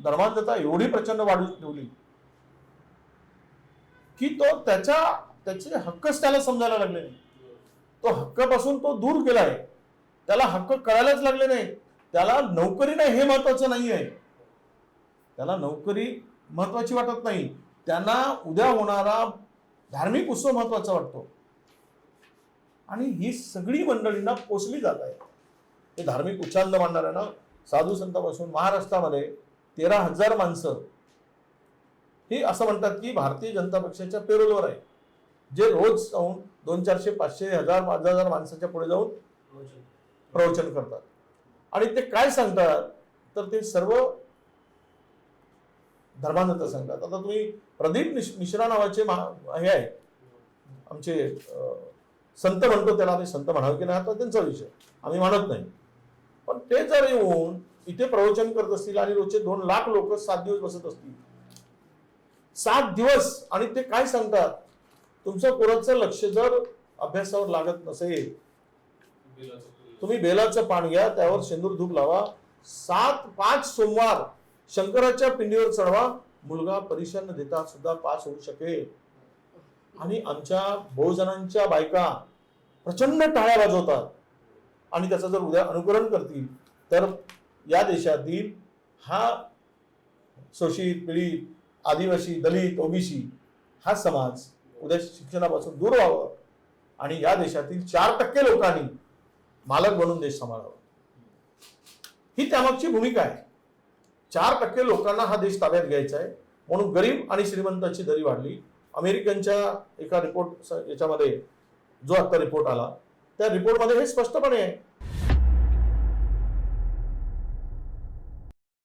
धर्मांधता एवढी प्रचंड वाढून ठेवली की तो त्याचे हक्कच त्याला समजायला लागले नाही. तो हक्कापासून तो दूर गेलाय. त्याला हक्क कळायलाच लागले नाही. त्याला नोकरी नाही हे महत्वाचं नाही आहे. त्याला नोकरी महत्वाची वाटत नाही. त्यांना उद्या होणारा धार्मिक उत्सव महत्वाचा वाटतो. आणि ही सगळी मंडळींना पोचली जात आहे. हे धार्मिक उच्चांद मांडणाऱ्यांना साधू संतांपासून महाराष्ट्रामध्ये 13,000 माणसं ही असं म्हणतात की भारतीय जनता पक्षाच्या पेरोलवर आहे, जे रोज जाऊन 200, 400, 500, 1000, 5000 माणसाच्या पुढे जाऊन प्रवचन करतात. आणि ते काय सांगतात तर ते सर्व धर्मांधता सांगतात. आता तुम्ही प्रदीप मिश्रा नावाचे हे आहे आमचे संत म्हणतो, त्याला आम्ही संत म्हणावं की नाही आता त्यांचा विषय, आम्ही म्हणत नाही. पण ते जर येऊन इथे प्रवचन करत असतील आणि रोजचे 2 लाख लोक 7 दिवस बसत असतील, 7 दिवस, आणि ते काय सांगतात, तुमचं पोराचं लक्ष जर अभ्यासावर लागत नसेल, तुम्ही बेलाचं पान घ्या, त्यावर शेंदूर धूप लावा, 5 सोमवार शंकराच्या पिंडीवर चढवा, मुलगा परीक्षा न देता सुद्धा पास होऊ शकेल. आणि आमच्या बहुजनांच्या बायका प्रचंड टाळ्या वाजवतात. आणि त्याचं जर उद्या अनुकरण करतील तर या देशातील हा शोषित, पीडित, आदिवासी, दलित, ओबीसी हा समाज उद्या शिक्षणापासून दूर व्हावं आणि या देशातील 4% लोकांनी मालक बनून देश सांभाळावा. ही त्यामागची भूमिका आहे. 4% लोकांना हा देश ताब्यात घ्यायचा आहे. म्हणून गरीब आणि श्रीमंताची दरी वाढली. अमेरिकनच्या एका रिपोर्ट याच्यामध्ये जो आता रिपोर्ट आला त्या रिपोर्टमध्ये हे स्पष्टपणे आहे